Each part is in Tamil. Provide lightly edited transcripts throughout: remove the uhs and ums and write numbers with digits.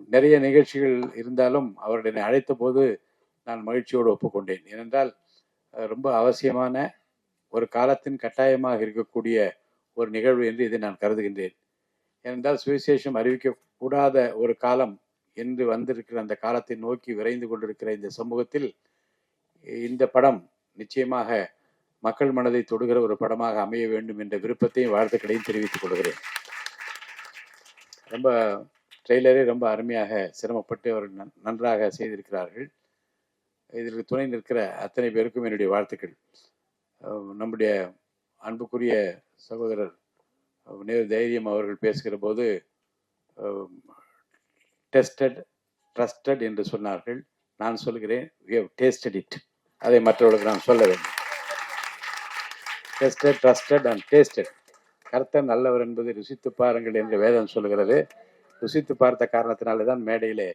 நிறைய நிகழ்ச்சிகள் இருந்தாலும் அவர்கள் என்னை அழைத்த போது நான் மகிழ்ச்சியோடு ஒப்புக்கொண்டேன். ஏனென்றால் ரொம்ப அவசியமான ஒரு காலத்தின் கட்டாயமாக இருக்கக்கூடிய ஒரு நிகழ்வு என்று இதை நான் கருதுகின்றேன். ஏனென்றால் சுவிசேஷம் அறிவிக்கக்கூடாத ஒரு காலம் என்று வந்திருக்கிற அந்த காலத்தை நோக்கி விரைந்து கொண்டிருக்கிற இந்த சமூகத்தில் இந்த படம் நிச்சயமாக மக்கள் மனதை தொடுகிற ஒரு படமாக அமைய வேண்டும் என்ற விருப்பத்தையும் வாழ்த்துக்களையும் தெரிவித்துக் கொள்கிறேன். ரொம்ப ட்ரெய்லரே ரொம்ப அருமையாக சிரமப்பட்டு அவர்கள் நன்றாக செய்திருக்கிறார்கள். இதற்கு துணை நிற்கிற அத்தனை பேருக்கும் என்னுடைய வாழ்த்துக்கள். நம்முடைய அன்புக்குரிய சகோதரர் தைரியம் அவர்கள் பேசுகிற போது டெஸ்டட் ட்ரஸ்டட் என்று சொன்னார்கள். நான் சொல்கிறேன் we have tasted it. அதை மற்றவர்களுக்கு நான் சொல்ல வேண்டும். Tested trusted and tasted. கர்த்தர் நல்லவர் என்பதை ருசித்து பாருங்கள் என்று வேதம் சொல்கிறது. ருசித்து பார்த்த காரணத்தினாலே தான் மேடையிலே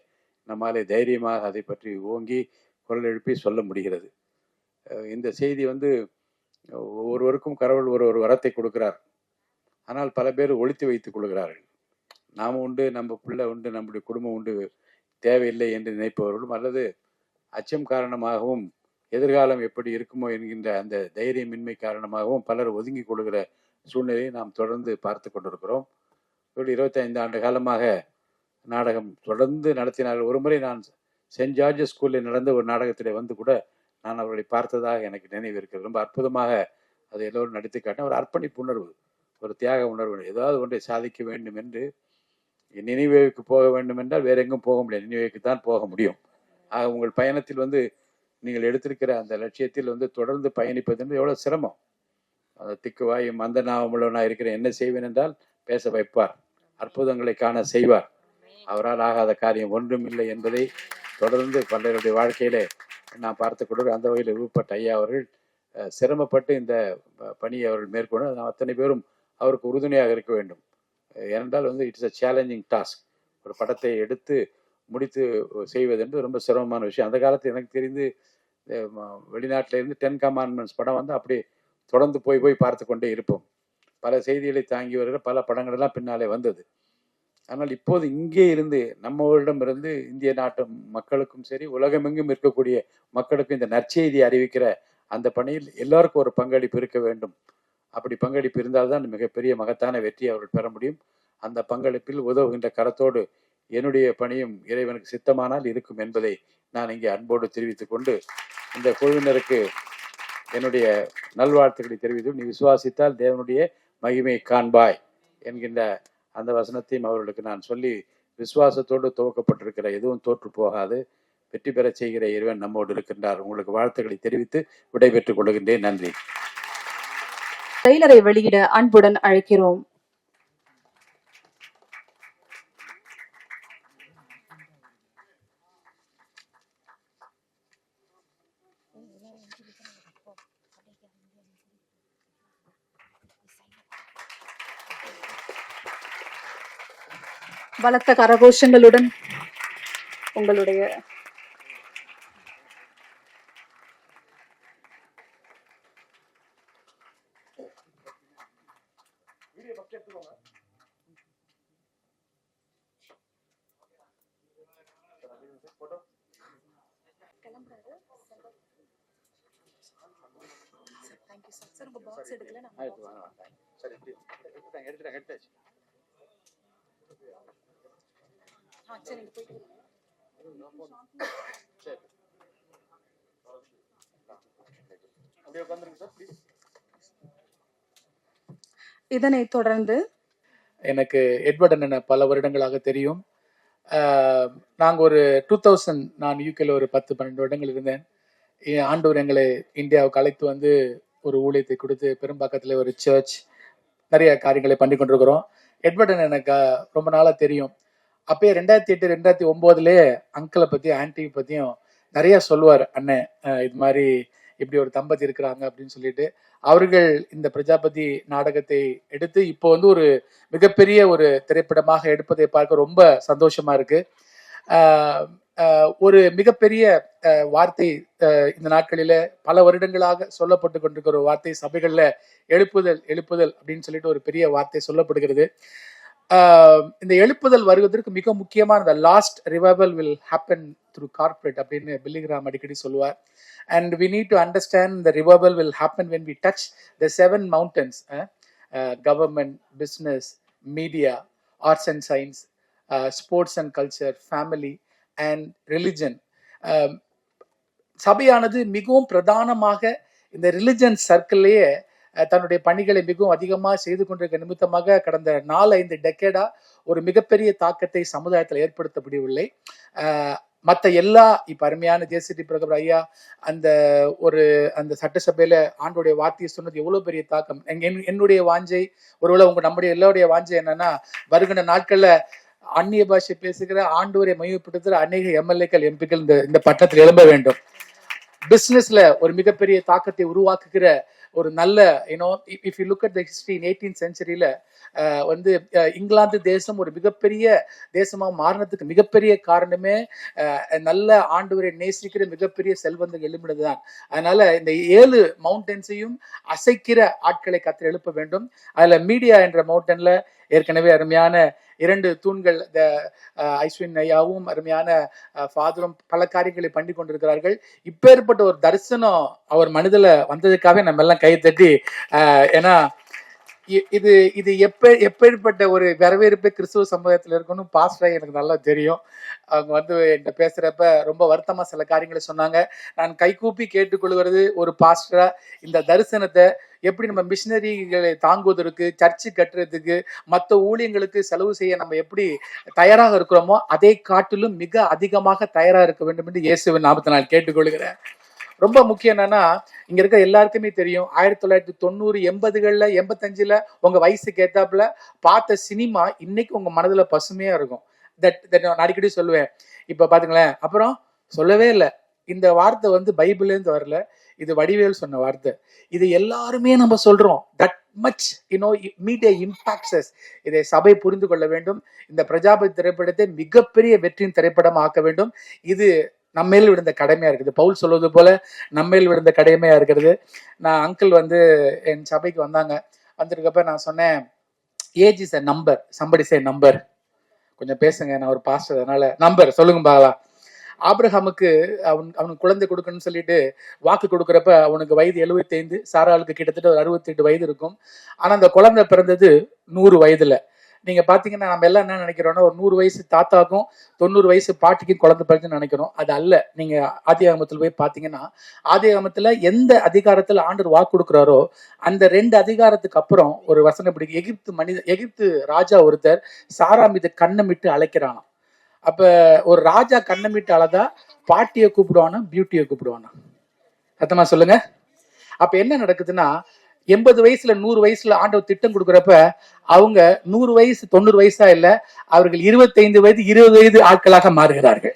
நம்மாலே தைரியமாக அதை பற்றி ஓங்கி குரல் எழுப்பி சொல்ல முடிகிறது. இந்த செய்தி ஒவ்வொருவருக்கும் கடவுள் ஒரு வரத்தை கொடுக்கிறார். ஆனால் பல பேர் ஒழித்து வைத்துக் கொள்கிறார்கள். நாம் உண்டு, நம்ம பிள்ளை உண்டு, நம்முடைய குடும்பம் உண்டு, தேவையில்லை என்று நினைப்பவர்களும், அல்லது அச்சம் காரணமாகவும் எதிர்காலம் எப்படி இருக்குமோ என்கின்ற அந்த தைரியமின்மை காரணமாகவும் பலர் ஒதுங்கி கொள்கிற சூழ்நிலையை நாம் தொடர்ந்து பார்த்து கொண்டிருக்கிறோம். 25 ஆண்டு காலமாக நாடகம் தொடர்ந்து நடத்தினார்கள். ஒரு முறை நான் சென்ட் ஜார்ஜஸ் ஸ்கூலில் நடந்த ஒரு நாடகத்திலே வந்து கூட நான் அவர்களை பார்த்ததாக எனக்கு நினைவு இருக்கிறது. ரொம்ப அற்புதமாக அதை எல்லோரும் நடித்து காட்டின ஒரு அர்ப்பணிப்பு உணர்வு, ஒரு தியாக உணர்வு. ஏதாவது ஒன்றை சாதிக்க வேண்டும் என்று நினைவேவுக்கு போக வேண்டும் என்றால் வேற எங்கும் போக முடியாது, நினைவேவுக்கு தான் போக முடியும். ஆக உங்கள் பயணத்தில் நீங்கள் எடுத்திருக்கிற அந்த லட்சியத்தில் தொடர்ந்து பயணிப்பது என்று எவ்வளவு சிரமம். அந்த திக்குவாயும் அந்த நாவமுள்ளவனாக இருக்கிற என்ன செய்வேன் என்றால் பேச வைப்பார், அற்புதங்களை காண செய்வார். அவரால் ஆகாத காரியம் ஒன்றும் இல்லை என்பதை தொடர்ந்து பலருடைய வாழ்க்கையிலே நான் பார்த்து கொண்டு அந்த வகையில் விருப்பப்பட்ட ஐயா அவர்கள் சிரமப்பட்டு இந்த பணியை அவர்கள் மேற்கொண்டு அத்தனை பேரும் அவருக்கு உறுதுணையாக இருக்க வேண்டும். ஏனென்றால் இட்ஸ் அ சேலஞ்சிங் டாஸ்க். ஒரு படத்தை எடுத்து முடித்து செய்வது என்று ரொம்ப சிரமமான விஷயம். அந்த காலத்தில் எனக்கு தெரிந்து வெளிநாட்டில இருந்து 10 கமாண்ட்மெண்ட்ஸ் படம் அப்படி தொடர்ந்து போய் பார்த்து கொண்டே இருப்போம். பல செய்திகளை தாங்கி வருகிற பல படங்கள் எல்லாம் பின்னாலே வந்தது. ஆனால் இப்போது இங்கே இருந்து நம்மவரிடம் இருந்து இந்திய நாட்டு மக்களுக்கும் சரி உலகமெங்கும் இருக்கக்கூடிய மக்களுக்கும் இந்த நற்செய்தி அறிவிக்கிற அந்த பணியில் எல்லாருக்கும் ஒரு பங்களிப்பு இருக்க வேண்டும். அப்படி பங்களிப்பு இருந்தால்தான் மிகப்பெரிய மகத்தான வெற்றி அவர்கள் பெற முடியும். அந்த பங்களிப்பில் உதவுகின்ற கரத்தோடு என்னுடைய பணியும் இறைவனுக்கு சித்தமானால் இருக்கும் என்பதை நான் இங்கே அன்போடு தெரிவித்துக் கொண்டு இந்த குழுவினருக்கு என்னுடைய நல்வாழ்த்துக்களை தெரிவித்து, நீ விசுவாசித்தால் தேவனுடைய மகிமை காண்பாய் என்கின்ற அந்த வசனத்தையும் அவர்களுக்கு நான் சொல்லி, விசுவாசத்தோடு துவக்கப்பட்டிருக்கிற எதுவும் தோற்று போகாது, வெற்றி பெற செய்கிற இறைவன் நம்மோடு இருக்கின்றார். உங்களுக்கு வாழ்த்துக்களை தெரிவித்து விடைபெற்றுக் கொள்கின்றேன். நன்றி. ட்ரெய்லரை வெளியிட அன்புடன் அழைக்கிறோம். பலத்த கரகோஷங்களுடன் உங்களுடைய இதனைத் தொடர்ந்து எனக்கு எட்வர்ட் அண்ணனை பல வருடங்களாக தெரியும். நாங்கள் ஒரு 2000 நான் யூகேல ஒரு 10-12 வருடங்கள் இருந்தேன். ஆண்டவர் எங்களை இந்தியாவுக்கு அழைத்து ஒரு ஊழியத்தை கொடுத்து பெரும்பாக்கத்தில் ஒரு சர்ச் நிறைய காரியங்களை பண்ணி கொண்டிருக்கிறோம். எட்வர்ட் அண்ணன் எனக்கு ரொம்ப நாளாக தெரியும். அப்பயே 2008 2009 அங்கிளை பற்றி ஆன்டி பற்றியும் நிறைய சொல்லுவார். அண்ணன் இது மாதிரி இப்படி ஒரு தம்பதி இருக்கிறாங்க அப்படின்னு சொல்லிட்டு அவர்கள் இந்த பிரஜாபதி நாடகத்தை எடுத்து இப்போ ஒரு மிகப்பெரிய ஒரு திரைப்படமாக எடுப்பதை பார்க்க ரொம்ப சந்தோஷமா இருக்கு. ஒரு மிகப்பெரிய வார்த்தை இந்த நாட்களில பல வருடங்களாக சொல்லப்பட்டு கொண்டிருக்கிற ஒரு வார்த்தை, சபைகள்ல எழுப்புதல் எழுப்புதல் அப்படின்னு சொல்லிட்டு ஒரு பெரிய வார்த்தை சொல்லப்படுகிறது. இந்த எழுப்புதல் வருவதற்கு மிக முக்கியமான இந்த last revival will happen through corporate அப்படின்னு பில்லிகிராம் அடிக்கடி சொல்லுவார். And we need to understand the revival will happen when we touch the 7 mountains, government, business, media, arts and science, sports and culture, family and religion. சபையானது மிகவும் பிரதானமாக இந்த ரிலிஜன் சர்க்கிள்லேயே தன்னுடைய பணிகளை மிகவும் அதிகமாக செய்து கொண்டிருக்க நிமித்தமாக கடந்த 4-5 டெக்கேடா ஒரு மிகப்பெரிய தாக்கத்தை சமுதாயத்தில் ஏற்படுத்த முடியவில்லை. மற்ற எல்லா இப்ப அருமையான ஜேசிடி பிரகபர் ஐயா அந்த சட்டசபையில ஆண்டோடைய வார்த்தையை சொன்னது எவ்வளவு பெரிய தாக்கம். என்னுடைய வாஞ்சை, ஒருவேளை நம்முடைய எல்லாருடைய வாஞ்சை என்னன்னா, வருகின்ற நாட்கள்ல அந்நிய பாஷை பேசுகிற ஆண்டவரை மையப்படுத்துகிற அநேக எம்எல்ஏக்கள் எம்பிக்கள் இந்த பட்டத்தில் எழும்ப வேண்டும். பிசினஸ்ல ஒரு மிகப்பெரிய தாக்கத்தை உருவாக்குகிற ஒரு நல்ல if you look at the history in 18th சென்ச்சுரியில இங்கிலாந்து தேசம் ஒரு மிகப்பெரிய தேசமா மாறினதுக்கு மிகப்பெரிய காரணமே நல்ல ஆண்டவரை நேசிக்கிற மிகப்பெரிய செல்வந்தர்கள் எழுப்பினதுதான். அதனால இந்த 7 மவுண்டன்ஸையும் அசைக்கிற ஆட்களை கத்தர் எழுப்ப வேண்டும். அதுல மீடியா என்ற மவுண்டன்ல ஏற்கனவே அருமையான 2 தூண்கள் ஐஸ்வின் ஐயாவும் அருமையான ஃபாதரும் பல காரியங்களை பண்ணி கொண்டிருக்கிறார்கள். இப்பேற்பட்ட ஒரு தரிசனம் அவர் மனிதல வந்ததுக்காக நம்ம எல்லாம் கை தட்டி, ஏன்னா இது எப்பேற்பட்ட ஒரு வரவேற்பு கிறிஸ்துவ சமுதாயத்தில் இருக்கணும் பாஸ்டர் எனக்கு நல்லா தெரியும். அவங்க என்கிட்ட பேசுறப்ப ரொம்ப வருத்தமா சில காரியங்களை சொன்னாங்க. நான் கைகூப்பி கேட்டுக்கொள்வது ஒரு பாஸ்டரா இந்த தரிசனத்தை எப்படி நம்ம மிஷினரிகளை தாங்குவதற்கு, சர்ச்சு கட்டுறதுக்கு, மற்ற ஊழியங்களுக்கு செலவு செய்ய நம்ம எப்படி தயாராக இருக்கிறோமோ அதை காட்டிலும் மிக அதிகமாக தயாராக இருக்க வேண்டும் என்று இயேசுவின் நாமத்தை நான் கேட்டுக்கொள்கிறேன். ரொம்ப முக்கியம் என்னன்னா, இங்க இருக்க எல்லாருக்குமே தெரியும் 1990, 80களில் 85ல உங்க வயசுக்கு ஏத்தாப்புல பார்த்த சினிமா இன்னைக்கு உங்க மனதுல பசுமையா இருக்கும். நான் அடிக்கடி சொல்லுவேன். இப்ப பாத்துங்களேன், அப்புறம் சொல்லவே இல்லை. இந்த வார்த்தை பைபிள்லேருந்து வரல, இது வடிவேல் சொன்ன வார்த்தை. இது எல்லாருமே நம்ம சொல்றோம். That much media impacts us. இதை சபை புரிந்து கொள்ள வேண்டும். இந்த பிரஜாபதி திரைப்படத்தை மிகப்பெரிய வெற்றியின் திரைப்படம் ஆக்க வேண்டும். இது நம்மேல் விழுந்த கடமையா இருக்குது. பவுல் சொல்வது போல நம்மேல் விழுந்த கடமையா இருக்கிறது. நான் அங்கிள் என் சபைக்கு வந்திருக்கப்ப நான் சொன்னேன், age is a number, somebody say number. கொஞ்சம் பேசுங்க, நான் ஒரு பாஸ்டர், அதனால நம்பர் சொல்லுங்க பாக்கலாம். ஆபிரகாமுக்கு அவனுக்கு குழந்தை கொடுக்கணும்னு சொல்லிட்டு வாக்கு கொடுக்குறப்ப அவனுக்கு வயது 75, சாராளுக்கு கிட்டத்தட்ட ஒரு 68 வயது இருக்கும். ஆனா அந்த குழந்தை பிறந்தது 100 வயதுல. நீங்க பாத்தீங்கன்னா நம்ம எல்லாம் என்ன நினைக்கிறோம்னா, ஒரு 100 வயசு தாத்தாக்கும் 90 வயசு பாட்டிக்கும் குழந்தை பிறகுன்னு நினைக்கிறோம். அது அல்ல. நீங்க ஆதியாகமத்துல போய் பாத்தீங்கன்னா, ஆதியாகமத்துல எந்த அதிகாரத்துல ஆண்டவர் வாக்கு கொடுக்குறாரோ அந்த 2 அதிகாரத்துக்கு அப்புறம் ஒரு வசனம் பிடிக்கும். எகிப்து ராஜா ஒருத்தர் சாரா மீது கண்ணமிட்டு அழைக்கிறானாம். அப்ப ஒரு ராஜா கண்ணமிட்டு அழதா பாட்டியை கூப்பிடுவானா, பியூட்டியை கூப்பிடுவானா? சத்தமா சொல்லுங்க. அப்ப என்ன நடக்குதுன்னா, 80 வயசுல 100 வயசுல ஆண்டவர் திட்டம் கொடுக்குறப்ப அவங்க 100 வயசு 90 வயசா இல்ல, அவர்கள் 25 வயது 20 வயது ஆட்களாக மாறுகிறார்கள்.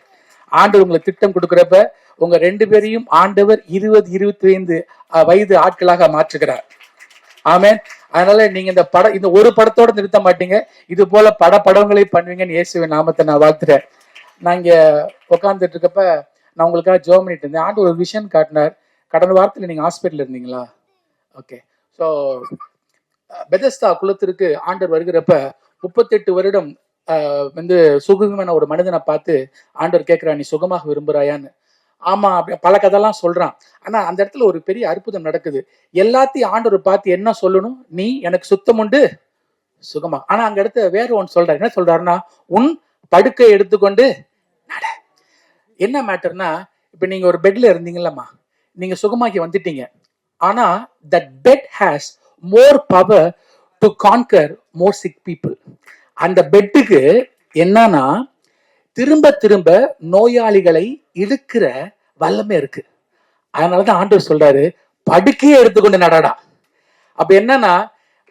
ஆண்டவர் உங்களுக்கு திட்டம் கொடுக்குறப்ப உங்க 2 பேரையும் ஆண்டவர் 20-25 வயது ஆட்களாக மாற்றுகிறார். ஆமென். அதனால நீங்க இந்த ஒரு படத்தோட நிறுத்த மாட்டீங்க, இது போல படங்களை பண்ணுவீங்கன்னு இயேசுவின் நாமத்தை நான் வாழ்த்துறேன். நான் இங்க உட்கார்ந்துட்டு இருக்கப்ப நான் உங்களுக்காக ஜெபம் பண்ணிட்டு இருந்தேன். ஆண்டவர் ஒரு விஷயம் காட்டினார். கடந்த வாரத்துல நீங்க ஹாஸ்பிட்டல் இருந்தீங்களா? ஓகே. ஸோ பெதஸ்தா குலத்திற்கு ஆண்டவர் வருகிறப்ப 38 வருடம் சுகமான ஒரு மனிதனை பார்த்து ஆண்டவர் கேட்கிறா, நீ சுகமாக விரும்புறாயான்னு. ஆமா, பல கதையெல்லாம் சொல்றான். ஆனா அந்த இடத்துல ஒரு பெரிய அற்புதம் நடக்குது. எல்லாத்தையும் ஆண்டவர் பார்த்து என்ன சொல்லணும்? நீ எனக்கு சுத்தம் உண்டு சுகமா. ஆனா அங்க இடத்துல வேற ஒன்று சொல்றாரு. என்ன சொல்றாருன்னா, உன் படுக்கை எடுத்துக்கொண்டு நட. என்ன மேட்டர்னா, இப்ப நீங்க ஒரு பெட்ல இருந்தீங்கல்லம்மா, நீங்க சுகமாக்கி வந்துட்டீங்க. ஆனா that bed has more power to conquer more sick people. அந்த பெட்டுக்கு என்னன்னா திரும்ப திரும்ப நோயாளிகளை இழுக்கிற வல்லமை இருக்கு. அதனாலதான் ஆண்டவர் சொல்றாரு, படுக்கையே எடுத்துக்கொண்டு நடடா. அப்ப என்னன்னா,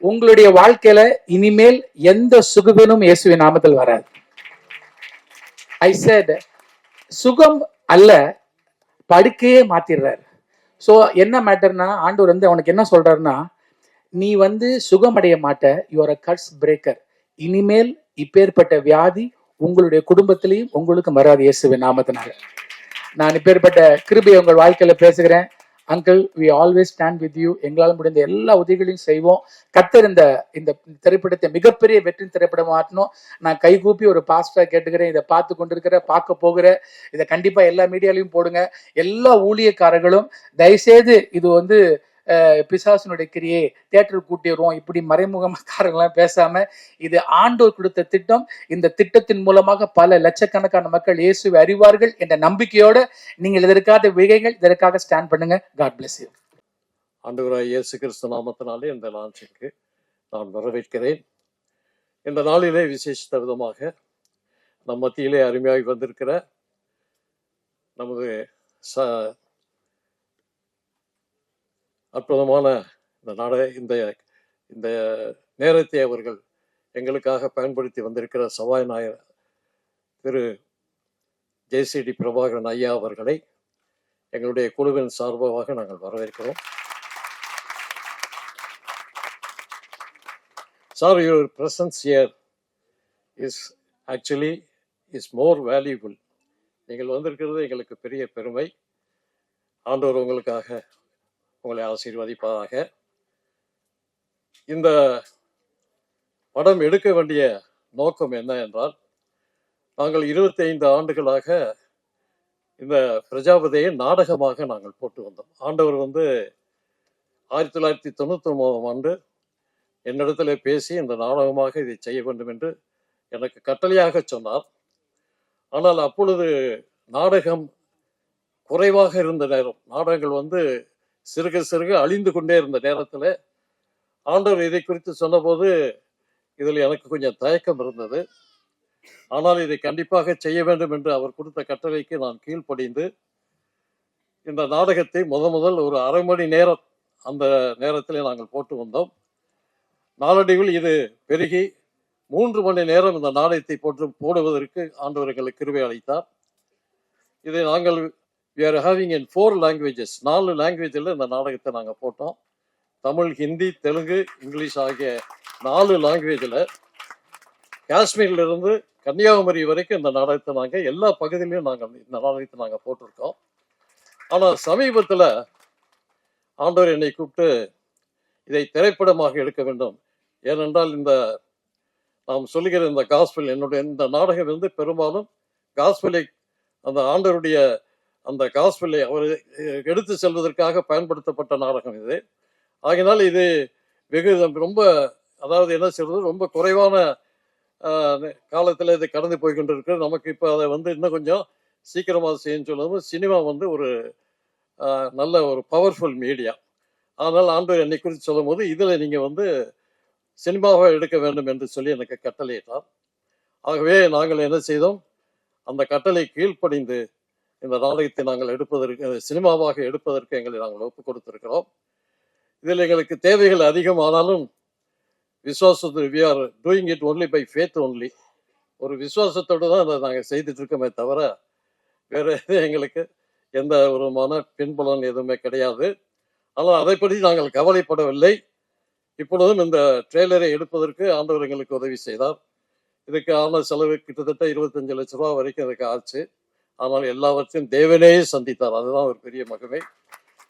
உங்களுடைய வாழ்க்கையில இனிமேல் எந்த சுகவேனும் இயேசுவின் நாமத்தில் வராது. I said சுகம் அல்ல, படுக்கையே மாத்திடுறாரு. சோ என்ன மேட்டர்னா, ஆண்டவர் அவனுக்கு என்ன சொல்றாருன்னா, நீ சுகமடைய மாட்ட, யூஆர் அ கர்ஸ் பிரேக்கர். இனிமேல் இப்பேற்பட்ட வியாதி உங்களுடைய குடும்பத்திலையும் உங்களுக்கு வராது இயேசுவின் நாமத்தினால. நான் இப்பேற்பட்ட கிருபையை உங்கள் வாழ்க்கையில பேசுகிறேன். Uncle we always stand with you. எங்களால் முடிந்த எல்லா உதவிகளையும் செய்வோம். கர்த்தர் இந்த இந்த திரைப்படத்தை மிகப்பெரிய வெற்றி திரைப்படம் ஆட்டணும். நான் கைகூப்பி ஒரு பாஸ்டா கேட்டுக்கிறேன். இதை பார்த்து கொண்டிருக்கிற பார்க்க போகிற இதை கண்டிப்பா எல்லா மீடியாலையும் போடுங்க. எல்லா ஊழியக்காரர்களும் தயவுசெய்து இது வந்து பிசாசினுடைய கிரியை தியேட்டருக்கு கூட்டிடுவோம் இப்படி மறைமுகக்காரங்களாம் பேசாம இது ஆண்டோர் கொடுத்த திட்டம். இந்த திட்டத்தின் மூலமாக பல லட்சக்கணக்கான மக்கள் இயேசுவை அறிவார்கள் என்ற நம்பிக்கையோட நீங்கள் இதற்காக விகைகள் இதற்காக ஸ்டாண்ட் பண்ணுங்க. God bless you. ஆண்டவராய் இயேசு கிறிஸ்து நாமத்தினாலே இந்த லான்ச்சுக்கு நான் வரவேற்கிறேன். இந்த நாளிலே விசேஷித்த விதமாக நம் மத்தியிலே அருமையாய் வந்திருக்கிற நமது அற்புதமான இந்த இந்த நேரத்தை அவர்கள் எங்களுக்காக பயன்படுத்தி வந்திருக்கிற சபாநாயகர் திரு ஜேசிடி பிரபாகரன் ஐயா அவர்களை எங்களுடைய குழுவின் சார்பாக நாங்கள் வரவேற்கிறோம். Sir, your presence here is more valuable. நீங்கள் வந்திருக்கிறது எங்களுக்கு பெரிய பெருமை. ஆண்டவர் உங்களுக்காக உங்களை ஆசீர்வதிப்பதாக. இந்த படம் எடுக்க வேண்டிய நோக்கம் என்ன என்றால், நாங்கள் 25 ஆண்டுகளாக இந்த பிரஜாபதியை நாடகமாக நாங்கள் போட்டு வந்தோம். ஆண்டவர் 1999ஆம் ஆண்டு என்னிடத்துல பேசி இந்த நாடகமாக இதை செய்ய வேண்டும் என்று எனக்கு கட்டளையாக சொன்னார். ஆனால் அப்பொழுது நாடகம் குறைவாக இருந்த நேரம், நாடகங்கள் சிறுக சிறுக அழிந்து கொண்டே இருந்த நேரத்தில் ஆண்டவர் இதை குறித்து சொன்னபோது இதில் எனக்கு கொஞ்சம் தயக்கம் இருந்தது. ஆனால் இதை கண்டிப்பாக செய்ய வேண்டும் என்று அவர் கொடுத்த கட்டளைக்கு நான் கீழ்ப்படிந்து இந்த நாடகத்தை முதல் ஒரு அரை மணி நேரம் அந்த நேரத்தில் நாங்கள் போட்டு வந்தோம். நாளடைவில் இது பெருகி 3 மணி நேரம் இந்த நாடகத்தை போடுவதற்கு ஆண்டவர் எங்களுக்கு கிருபை அளித்தார். இதை நாங்கள் we are having in 4 languages, 4 லாங்குவேஜில் இந்த நாடகத்தை நாங்கள் போட்டோம். தமிழ், ஹிந்தி, தெலுங்கு, இங்கிலீஷ் ஆகிய 4 லாங்குவேஜில் காஷ்மீர்லேருந்து கன்னியாகுமரி வரைக்கும் இந்த நாடகத்தை நாங்கள் எல்லா பகுதியிலையும் இந்த நாடகத்தை நாங்கள் போட்டிருக்கோம். ஆனால் சமீபத்தில் ஆண்டவர் என்னை கூப்பிட்டு இதை திரைப்படமாக எடுக்க வேண்டும். ஏனென்றால் நாம் சொல்லுகிற இந்த காஸ்பல், என்னுடைய இந்த நாடகம் பெரும்பாலும் காஸ்பலை, அந்த ஆண்டவருடைய அந்த காஸ்பலை அவர் எடுத்து செல்வதற்காக பயன்படுத்தப்பட்ட நாடகம் இது. ஆகினால் இது ரொம்ப என்ன சொல்றது, ரொம்ப குறைவான காலத்தில் இது கடந்து போய் கொண்டிருக்கு. நமக்கு இப்போ அதை இன்னும் கொஞ்சம் சீக்கிரமாக செய்யணும்னு சொல்லும்போது சினிமா ஒரு நல்ல ஒரு பவர்ஃபுல் மீடியா. அதனால் ஆண்டவர் என்னை குறித்து சொல்லும் போது இதில் நீங்கள் சினிமாவை எடுக்க வேண்டும் என்று சொல்லி எனக்கு கட்டளையிட்டார். ஆகவே நாங்கள் என்ன செய்தோம், அந்த கட்டளை கீழ்ப்படிந்து இந்த நாடகத்தை நாங்கள் சினிமாவாக எடுப்பதற்கு எங்களை நாங்கள் ஒப்புக் கொடுத்திருக்கிறோம். இதில் எங்களுக்கு தேவைகள் அதிகமானாலும் விசுவாசத்து we are doing it only by faith only. ஒரு விசுவாசத்தோடு தான் அதை நாங்கள் செய்துட்டு இருக்கோமே தவிர வேற எங்களுக்கு எந்த ஒரு பின்புலன் எதுவுமே கிடையாது. ஆனால் அதை பற்றி நாங்கள் கவலைப்படவில்லை. இப்பொழுதும் இந்த ட்ரெய்லரை எடுப்பதற்கு ஆண்டவர் எங்களுக்கு உதவி செய்தார். இதுக்கு ஆன செலவு கிட்டத்தட்ட 25 லட்ச ரூபா வரைக்கும் இதுக்கு ஆச்சு. ஆனால் எல்லாவற்றையும் தேவனே சந்தித்தார். அதுதான் ஒரு பெரிய மகிமை.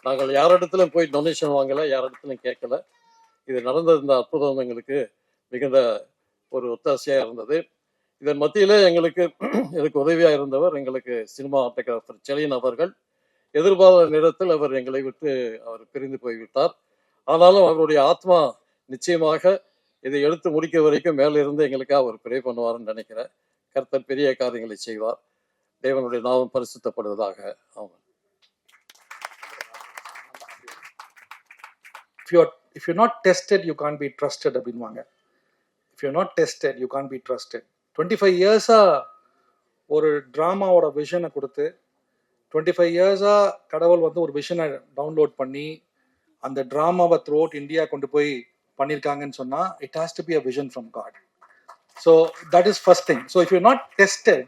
நாங்கள் யாரிடத்திலும் போய் டொனேஷன் வாங்கலை, யாரிடத்திலும் கேட்கல. இது நடந்த இந்த அற்புதம் எங்களுக்கு மிகுந்த ஒரு ஒத்தாசையாக இருந்தது. இதன் மத்தியில் எனக்கு உதவியாக இருந்தவர் எங்களுக்கு சினிமா ஆட்டோகிராஃபர் செலியன் அவர்கள். எதிர்பாராத நேரத்தில் அவர் எங்களை விட்டு பிரிந்து போய்விட்டார். ஆனாலும் அவருடைய ஆத்மா நிச்சயமாக இதை எடுத்து முடிக்க வரைக்கும் மேலே இருந்து எங்களுக்காக அவர் ப்ரே பண்ணுவார்னு நினைக்கிறேன். கர்த்தர் பெரிய காரியங்களை செய்வார். தேவனுடைய நாமம் பரிசுத்தப்படுவதாக. ஆமாம். If you're not tested, you can't be trusted அப்படின்வாங்க. If you're not tested, you can't be trusted. 25 இயர்ஸா ஒரு டிராமாவோட விஷனை கொடுத்து 25 இயர்ஸா கடவுள் ஒரு விஷனை டவுன்லோட் பண்ணி அந்த டிராமாவை த்ரூ அவுட் இந்தியா கொண்டு போய் பண்ணியிருக்காங்கன்னு சொன்னா it has to be a vision from God. So that is first thing. So if you're not tested,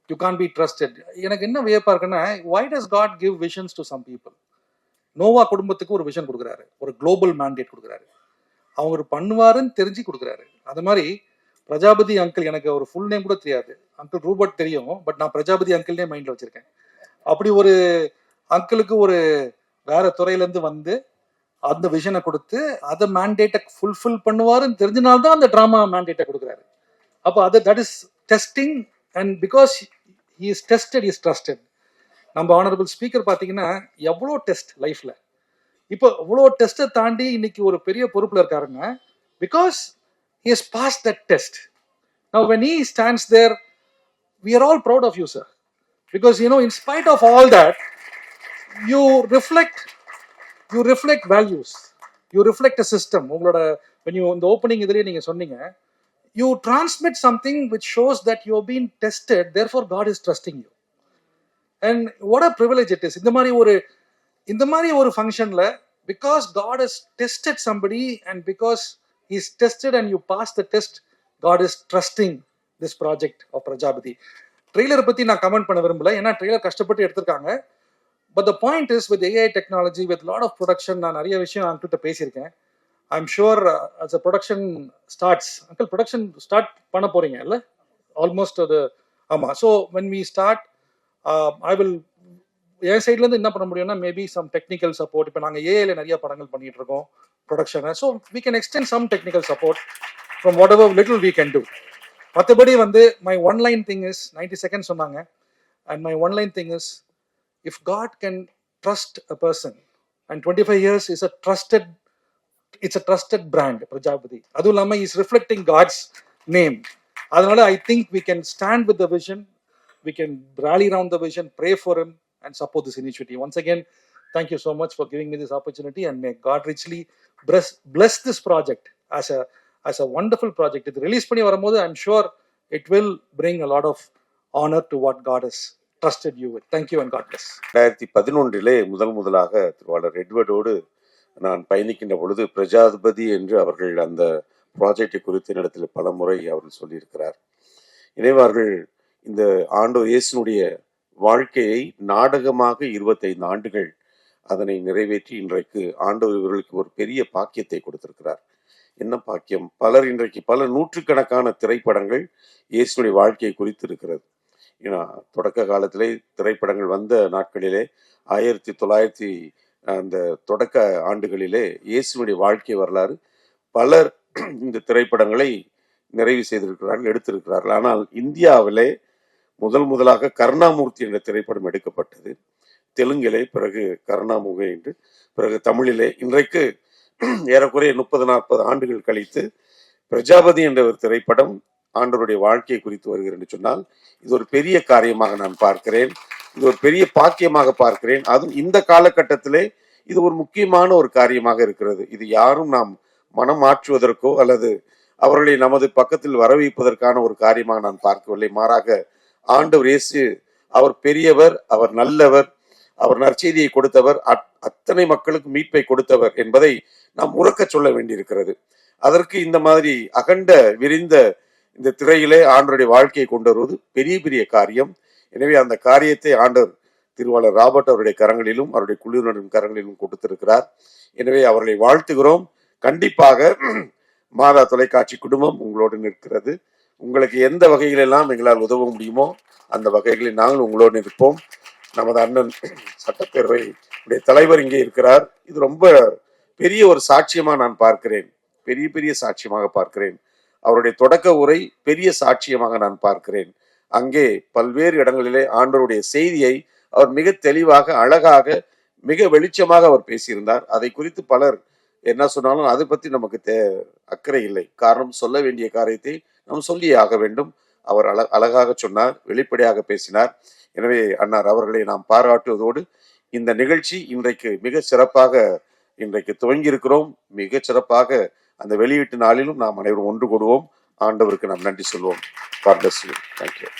you can't be trusted. எனக்கு என்ன வியப்பா இருக்குன்னா, why does God give visions to some people? Noah குடும்பத்துக்கு ஒரு விஷன் கொடுக்குறாரு, ஒரு குளோபல் மேண்டேட் கொடுக்குறாரு, அவங்க பண்ணுவாருன்னு தெரிஞ்சு கொடுக்குறாரு. அது மாதிரி பிரஜாபதி அங்கிள், எனக்கு ஒரு ஃபுல் நேம் கூட தெரியாது, அங்கிள் ரூபர்ட் தெரியும், பட் நான் பிரஜாபதி அங்கிள்னே மைண்ட்ல வச்சிருக்கேன். அப்படி ஒரு அங்கிளுக்கு ஒரு வேற துறையிலேருந்து வந்து அந்த விஷனை கொடுத்து அதை மேண்டேட்டை ஃபுல்ஃபில் பண்ணுவாருன்னு தெரிஞ்சனால்தான் அந்த ட்ராமா மேண்டேட்டை கொடுக்குறாரு. அப்போ அது that is testing, and because he is tested is trusted. நம்ம ஆனரபிள் ஸ்பீக்கர் பார்த்தீங்கன்னா எவ்வளோ டெஸ்ட் லைஃப்ல, இப்போ இவ்வளோ டெஸ்ட்டை தாண்டி இன்னைக்கு ஒரு பெரிய பொறுப்புல இருக்காருங்க. Because he has passed that test. Now when he stands there, we are all proud of you, sir, because in spite of all that, you reflect values, you reflect a system. உங்களோட when you in the opening இதுலயே நீங்க சொன்னீங்க, you transmit something which shows that you have been tested, therefore God is trusting you. And what a privilege it is. இந்த மாதிரி ஒரு ஃபங்க்ஷன்ல, because God has tested somebody and because he's tested and you pass the test, God is trusting this project of Prajapati. Trailer பத்தி நான் கமெண்ட் பண்ண விரும்பல, ஏன்னா ட்ரெய்லர் கஷ்டப்பட்டு எடுத்திருக்காங்க. But the point is, with AI technology, with lot of production, நான் நிறைய விஷயம் அங்கிட்ட பேசியிருக்கேன். I am sure as a production starts, uncle production start பண்ண போறீங்க இல்லை? ஆல்மோஸ்ட் அது ஆமாம். So when we start, I will என் சைட்லேருந்து என்ன பண்ண முடியும்னா, மேபி சம் டெக்னிக்கல் சப்போர்ட். இப்போ நாங்கள் ஏஐல நிறைய படங்கள் பண்ணிட்டு இருக்கோம் ப்ரொடக்ஷனை. So we can extend some technical support from whatever little we can do. மற்றபடி my one line thing is, 90 seconds சொன்னாங்க, and my one line thing is, if God can trust a person, and 25 years is it's a trusted brand Prajapati. அதுவும் இல்லாமல் இஸ் ரிஃப்ளெக்டிங் காட்ஸ் நேம். அதனால I think we can stand with the vision, we can rally around the vision, pray for him, and support this initiative. Once again, thank you so much for giving me this opportunity, and may God richly bless this project as a wonderful project. It release panni varumbodhu, I'm sure it will bring a lot of honor to what God has trusted you with. Thank you and God bless. 2011 முதலாக திருவாளர் எட்வர்டோடு நான் பயணிக்கின்ற பொழுது பிரஜாபதி என்று அவர்கள் அந்த ப்ராஜெக்டை குறித்து என்னிடத்தில் பல முறை அவர்கள் சொல்லியிருக்கிறார். இணைவார்கள் இந்த ஆண்டவர் இயேசுனுடைய வாழ்க்கையை நாடகமாக 25 ஆண்டுகள் அதனை நிறைவேற்றி இன்றைக்கு ஆண்டவர் இவர்களுக்கு ஒரு பெரிய பாக்கியத்தை கொடுத்திருக்கிறார். என்ன பாக்கியம்! இன்றைக்கு பல நூற்றுக்கணக்கான திரைப்படங்கள் இயேசுனுடைய வாழ்க்கையை குறித்து இருக்கிறது. ஏன்னா தொடக்க காலத்திலே திரைப்படங்கள் வந்த நாட்களிலே 1900 அந்த தொடக்க ஆண்டுகளிலே இயேசுனுடைய வாழ்க்கை வரலாறு பலர் இந்த திரைப்படங்களை நிறைவு செய்திருக்கிறார்கள், எடுத்திருக்கிறார்கள். ஆனால் இந்தியாவிலே முதலாக கருணாமூர்த்தி என்ற திரைப்படம் எடுக்கப்பட்டது. தெலுங்கிலே, பிறகு கருணாமுகை என்று, பிறகு தமிழிலே. இன்றைக்கு ஏறக்குறைய 30-40 ஆண்டுகள் கழித்து பிரஜாபதி என்ற ஒரு திரைப்படம் ஆண்டவருடைய வாழ்க்கையை குறித்து வருகிறது என்று சொன்னால், இது ஒரு பெரிய காரியமாக நான் பார்க்கிறேன். இது ஒரு பெரிய பாக்கியமாக பார்க்கிறேன். அதுவும் இந்த காலகட்டத்திலே இது ஒரு முக்கியமான ஒரு காரியமாக இருக்கிறது. இது யாரும் நாம் மனம் மாற்றுவதற்கோ அல்லது அவர்களை நமது பக்கத்தில் வரவைப்பதற்கான ஒரு காரியமாக நான் பார்க்கவில்லை. மாறாக ஆண்டவர் இயேசு அவர் பெரியவர், அவர் நல்லவர், அவர் நற்செய்தியை கொடுத்தவர், அத்தனை மக்களுக்கு மீட்பை கொடுத்தவர் என்பதை நாம் உறக்க சொல்ல வேண்டியிருக்கிறது. அதற்கு இந்த மாதிரி அகண்ட விரிந்த இந்த திரையிலே ஆண்டவருடைய வாழ்க்கையை கொண்டு வருவது பெரிய பெரிய காரியம். எனவே அந்த காரியத்தை ஆண்டவர் திருவாளர் ராபர்ட் அவருடைய கரங்களிலும் அவருடைய குழுவினரின் கரங்களிலும் கொடுத்திருக்கிறார். எனவே அவர்களை வாழ்த்துகிறோம். கண்டிப்பாக மாதா தொலைக்காட்சி குடும்பம் உங்களோடு நிற்கிறது. உங்களுக்கு எந்த வகைகளெல்லாம் எங்களால் உதவ முடியுமோ அந்த வகைகளில் நாங்கள் உங்களோடு நிற்போம். நமது அண்ணன் சட்டப்பேரவை தலைவர் இங்கே இருக்கிறார். இது ரொம்ப பெரிய ஒரு சாட்சியமாக நான் பார்க்கிறேன், பெரிய சாட்சியமாக பார்க்கிறேன். அவருடைய தொடக்க உரை பெரிய சாட்சியமாக நான் பார்க்கிறேன். அங்கே பல்வேறு இடங்களிலே ஆண்டவருடைய செய்தியை அவர் மிக தெளிவாக, அழகாக, மிக வெளிச்சமாக அவர் பேசியிருந்தார். அதை குறித்து பலர் என்ன சொன்னாலும் அதை பற்றி நமக்கு அக்கறை இல்லை. காரணம், சொல்ல வேண்டிய காரியத்தை நாம் சொல்லியே ஆக வேண்டும். அவர் அழகாக சொன்னார், வெளிப்படையாக பேசினார். எனவே அன்னார் அவர்களை நாம் பாராட்டுவதோடு இந்த நிகழ்ச்சி இன்றைக்கு மிக சிறப்பாக இன்றைக்கு துவங்கி இருக்கிறோம். மிக சிறப்பாக அந்த வெளியீட்டு நாளிலும் நாம் அனைவரும் ஒன்று கூடுவோம். ஆண்டவருக்கு நாம் நன்றி சொல்வோம். God bless you. Thank you.